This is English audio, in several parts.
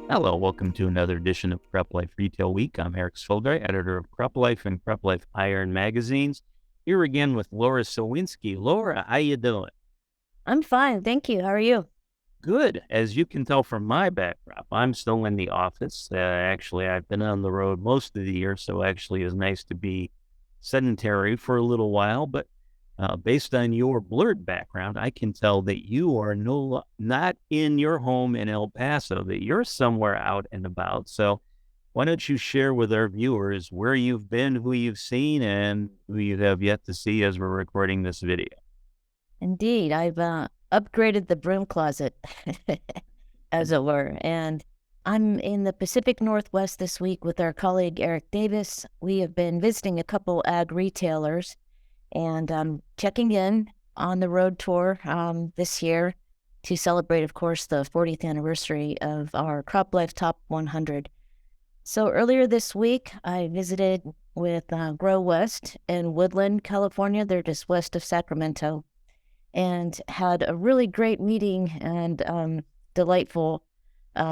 Hello, welcome to another edition of CropLife Retail Week. I'm Eric Sfiligoj, editor of CropLife and CropLife Iron magazines. Here again with Laura Sowinski. Laura, how you doing? I'm fine, thank you. How are you? Good. As you can tell from my backdrop, I'm still in the office. Actually, I've been on the road most of the year, so actually it's nice to be sedentary for a little while. But based on your blurred background, I can tell that you are not in your home in El Paso, that you're somewhere out and about. So why don't you share with our viewers where you've been, who you've seen, and who you have yet to see as we're recording this video? Indeed, I've upgraded the broom closet, as it were, and I'm in the Pacific Northwest this week with our colleague Eric Davis. We have been visiting a couple ag retailers and checking in on the road tour this year to celebrate, of course, the 40th anniversary of our CropLife Top 100. So earlier this week, I visited with Grow West in Woodland, California. They're just west of Sacramento, and had a really great meeting and delightful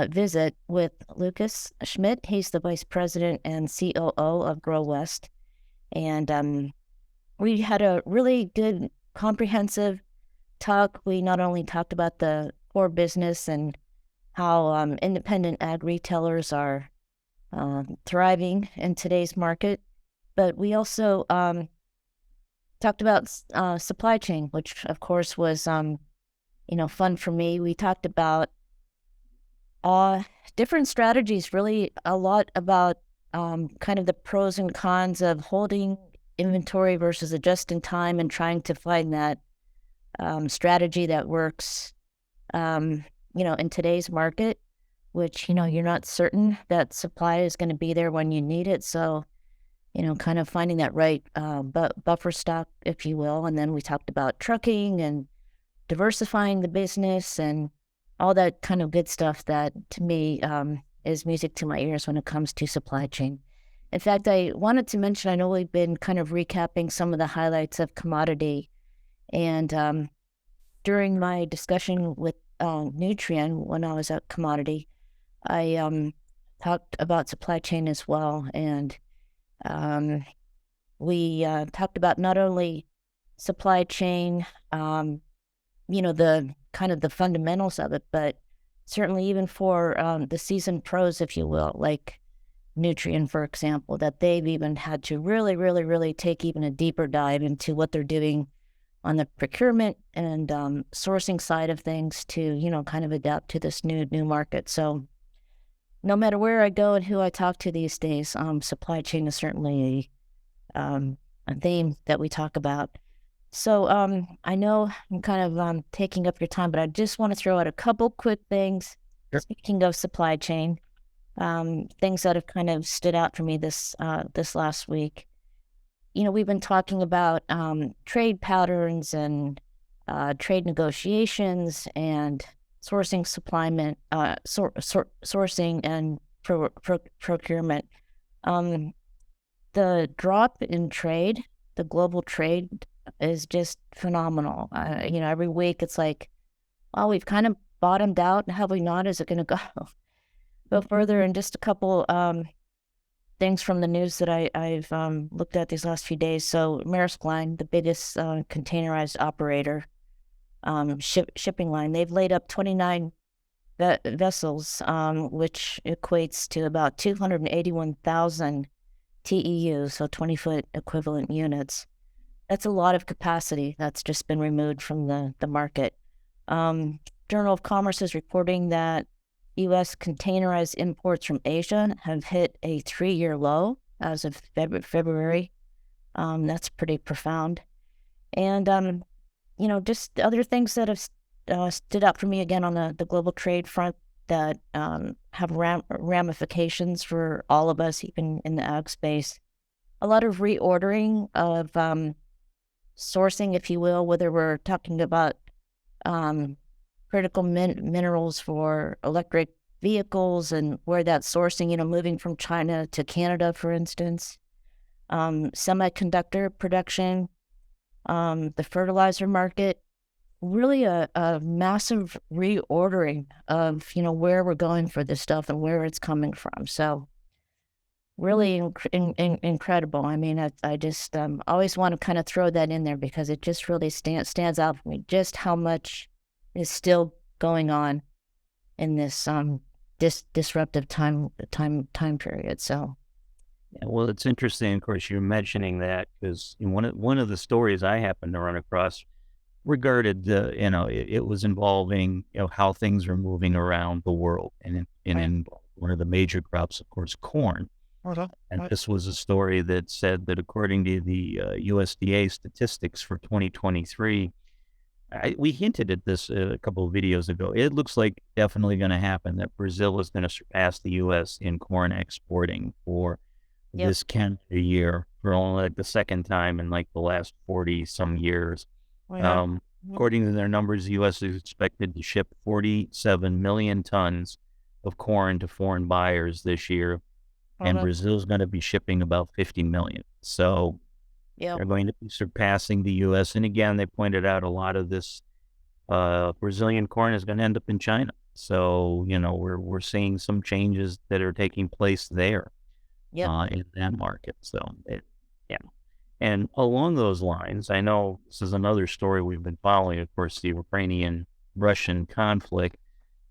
visit with Lucas Schmidt. He's the vice president and COO of Grow West. And we had a really good, comprehensive talk. We not only talked about the core business and how independent ag retailers are thriving in today's market, but we also talked about supply chain, which of course was fun for me. We talked about different strategies, really a lot about kind of the pros and cons of holding inventory versus a just in time, and trying to find that strategy that works in today's market, which you're not certain that supply is going to be there when you need it. So kind of finding that right buffer stock, if you will. And then we talked about trucking and diversifying the business and all that kind of good stuff that, to me, is music to my ears when it comes to supply chain. In fact, I wanted to mention, I know we've been kind of recapping some of the highlights of commodity. And during my discussion with Nutrien when I was at commodity, I talked about supply chain as well. And we talked about not only supply chain, the kind of the fundamentals of it, but certainly even for the seasoned pros, if you will, like Nutrien, for example, that they've even had to really, really, really take even a deeper dive into what they're doing on the procurement and sourcing side of things to, kind of adapt to this new market. So no matter where I go and who I talk to these days, supply chain is certainly a theme that we talk about. So I know I'm kind of taking up your time, but I just want to throw out a couple quick things. Sure. Speaking of supply chain, things that have kind of stood out for me this last week. We've been talking about trade patterns and trade negotiations and sourcing, sourcing and procurement. The drop in trade, the global trade, is just phenomenal. Every week it's like, well, we've kind of bottomed out. Have we not? Is it going to go further? And just a couple things from the news that I've looked at these last few days. So Maersk Line, the biggest containerized operator, shipping line, they've laid up 29 vessels, which equates to about 281,000 TEU, so 20-foot equivalent units. That's a lot of capacity that's just been removed from the market. Journal of Commerce is reporting that U.S. containerized imports from Asia have hit a 3-year low as of February. That's pretty profound. And, just other things that have stood out for me again on the global trade front that have ramifications for all of us, even in the ag space. A lot of reordering of sourcing, if you will, whether we're talking about critical minerals for electric vehicles and where that's sourcing, moving from China to Canada, for instance. Semiconductor production, the fertilizer market, really a massive reordering of, where we're going for this stuff and where it's coming from. So really incredible. I mean, I just always want to kind of throw that in there because it just really stands out for me just how much is still going on in this disruptive time period. So Yeah, well, it's interesting, of course, you're mentioning that because one of the stories I happened to run across regarded, it was involving, how things are moving around the world, and right, in one of the major crops, of course, corn. okay, And right, this was a story that said that according to the USDA statistics for 2023, we hinted at this a couple of videos ago. It looks like definitely going to happen that Brazil is going to surpass the U.S. in corn exporting for yep, this calendar year for only like the second time in like the last 40 some years. yeah, According to their numbers, the U.S. is expected to ship 47 million tons of corn to foreign buyers this year, and okay, Brazil's going to be shipping about 50 million. So yep, they're going to be surpassing the U.S. And again, they pointed out a lot of this Brazilian corn is going to end up in China. So we're seeing some changes that are taking place there yep, in that market. So yeah. And along those lines, I know this is another story we've been following. Of course, the Ukrainian-Russian conflict.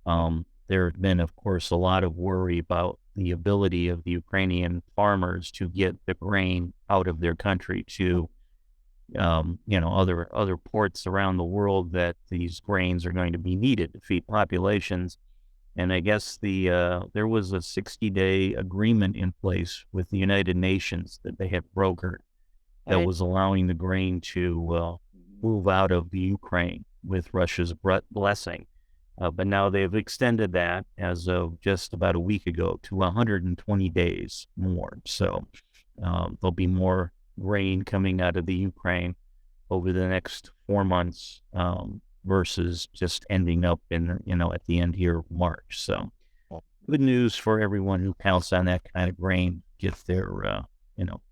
There have been, of course, a lot of worry about the ability of the Ukrainian farmers to get the grain out of their country to, other ports around the world that these grains are going to be needed to feed populations. And I guess there was a 60-day agreement in place with the United Nations that they had brokered that right, was allowing the grain to move out of the Ukraine with Russia's blessing. But now they've extended that as of just about a week ago to 120 days more. So there'll be more grain coming out of the Ukraine over the next 4 months versus just ending up at the end here of March. So good news for everyone who counts on that kind of grain, get their,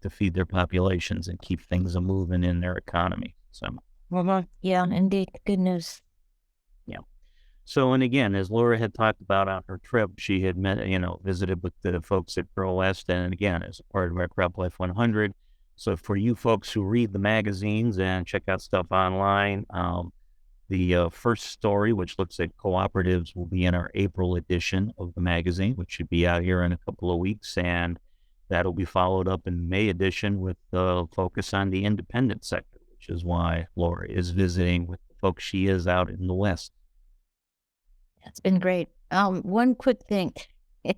to feed their populations and keep things a moving in their economy. So, yeah, indeed, good news. yeah. So, and again, as Laura had talked about on her trip, she had met, visited with the folks at Grow West, and again, as a part of our CropLife 100. So, for you folks who read the magazines and check out stuff online, the first story, which looks at cooperatives, will be in our April edition of the magazine, which should be out here in a couple of weeks, and that'll be followed up in the May edition with the focus on the independent sector, which is why Laura is visiting with the folks she is out in the West. It's been great. One quick thing.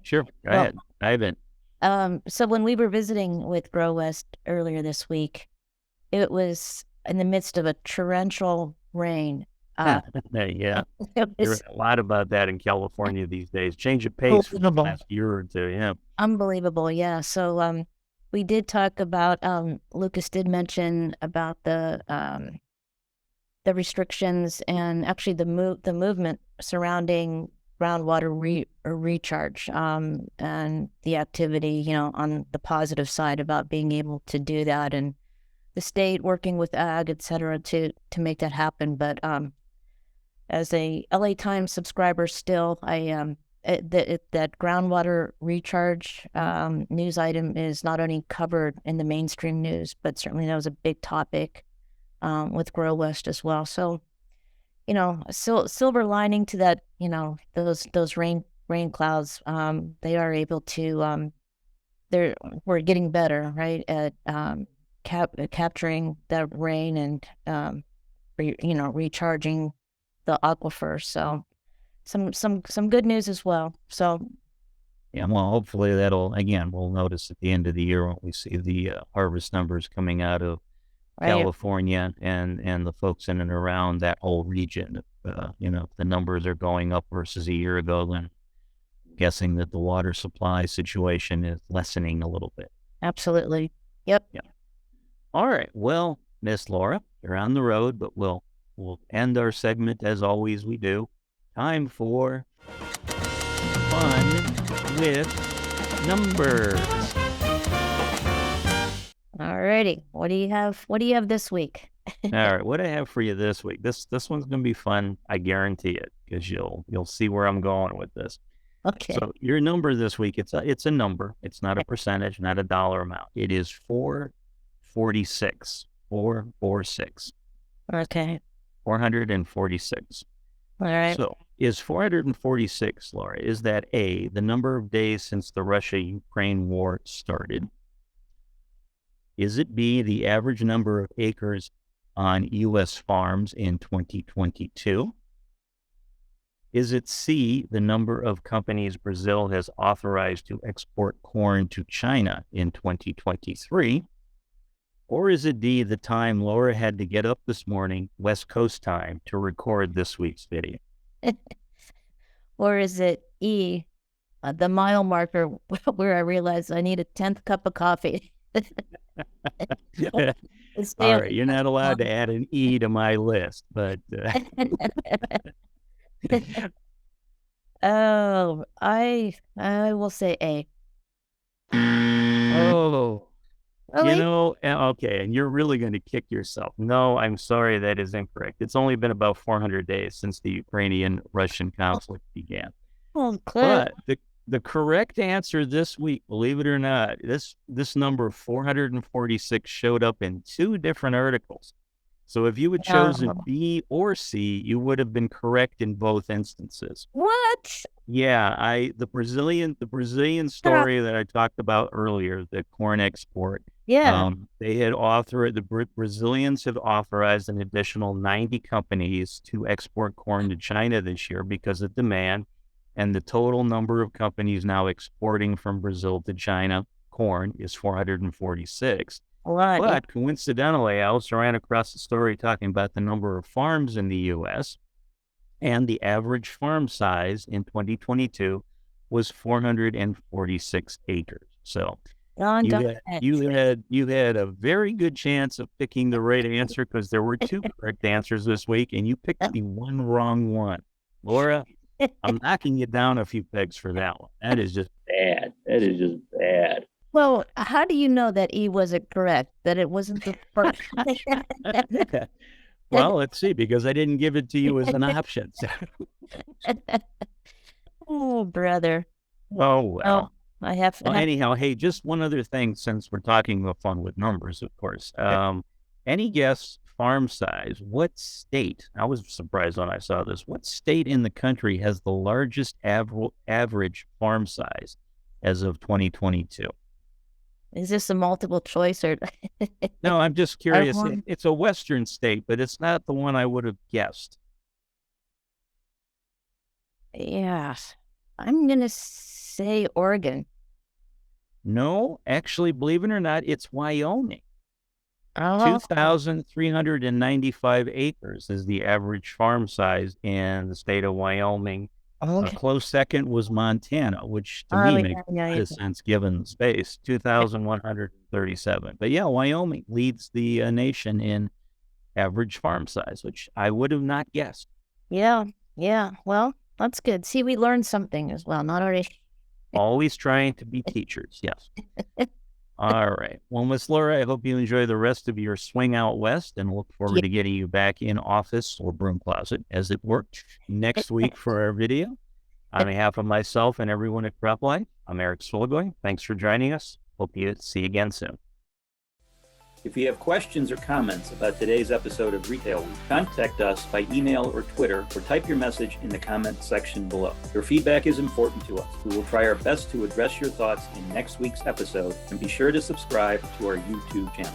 Sure, go Well, ahead. Dive in. so when we were visiting with Grow West earlier this week, it was in the midst of a torrential rain. Yeah, It there's was a lot about that in California these days. Change of pace for the unbelievable. last year or two. Yeah. Unbelievable, yeah. So, we did talk about, Lucas did mention about the restrictions and actually the movement surrounding groundwater recharge, and the activity, on the positive side about being able to do that, and the state working with ag, et cetera, to make that happen. But as a LA Times subscriber, still, that groundwater recharge news item is not only covered in the mainstream news, but certainly that was a big topic with Grow West as well. So, a silver lining to that, those rain clouds, they are able to, we're getting better, right, at capturing that rain and, recharging the aquifer. So some good news as well. So Yeah, well, hopefully we'll notice at the end of the year when we see the harvest numbers coming out of right, California and the folks in and around that whole region. If the numbers are going up versus a year ago, then I'm guessing that the water supply situation is lessening a little bit. absolutely, yep. Yeah. All right. Well, Miss Laura, you're on the road, but we'll end our segment as always we do. Time for fun with numbers. Alrighty, what do you have? What do you have this week? All right, what I have for you this week. This one's gonna be fun. I guarantee it, because you'll see where I'm going with this. Okay. So your number this week, it's a number. It's not a percentage, not a dollar amount. It is 446. 446. Okay. 446. All right. So is 446, Laura, is that A, the number of days since the Russia-Ukraine war started? Is it B, the average number of acres on U.S. farms in 2022? Is it C, the number of companies Brazil has authorized to export corn to China in 2023? Or is it D, the time Laura had to get up this morning, West Coast time, to record this week's video? Or is it E, the mile marker where I realized I need a 10th cup of coffee? All right, you're not allowed to add an E to my list, but Oh, I will say A. oh, Really? okay, and you're really going to kick yourself. No, I'm sorry, that is incorrect. It's only been about 400 days since the Ukrainian-Russian conflict began. Oh, good. But the correct answer this week, believe it or not, this number 446 showed up in two different articles. So if you had chosen B or C, you would have been correct in both instances. What? Yeah, the Brazilian story that I talked about earlier, the corn export. Yeah. They had Brazilians have authorized an additional 90 companies to export corn to China this year because of demand. And the total number of companies now exporting from Brazil to China corn is 446. What? But coincidentally, I also ran across a story talking about the number of farms in the U.S., and the average farm size in 2022 was 446 acres. So you had a very good chance of picking the right answer, because there were two correct answers this week, and you picked the one wrong one. Laura, I'm knocking you down a few pegs for that one. That is just bad. That is just bad. Well, how do you know that E wasn't correct? That it wasn't the first? Well, let's see, because I didn't give it to you as an option. Oh, brother. Oh, well. I have. Well, anyhow, hey, just one other thing, since we're talking about fun with numbers, of course. Any guess farm size? What state? I was surprised when I saw this. What state in the country has the largest average farm size as of 2022? Is this a multiple choice or? No, I'm just curious. It's a Western state, but it's not the one I would have guessed. Yeah, I'm gonna say Oregon. No, actually, believe it or not, it's Wyoming. Oh. 2,395 acres is the average farm size in the state of Wyoming. A close second was Montana, which to me makes a lot of sense given the space, 2,137. But yeah, Wyoming leads the nation in average farm size, which I would have not guessed. Yeah. Well, that's good. See, we learned something as well. Not already. Always trying to be teachers, yes. All right. Well, Miss Laura, I hope you enjoy the rest of your swing out west, and look forward to getting you back in office or broom closet, as it worked, next week for our video. On behalf of myself and everyone at CropLife, I'm Eric Sfiligoj. Thanks for joining us. Hope you see you again soon. If you have questions or comments about today's episode of Retail Week, contact us by email or Twitter, or type your message in the comment section below. Your feedback is important to us. We will try our best to address your thoughts in next week's episode, and be sure to subscribe to our YouTube channel.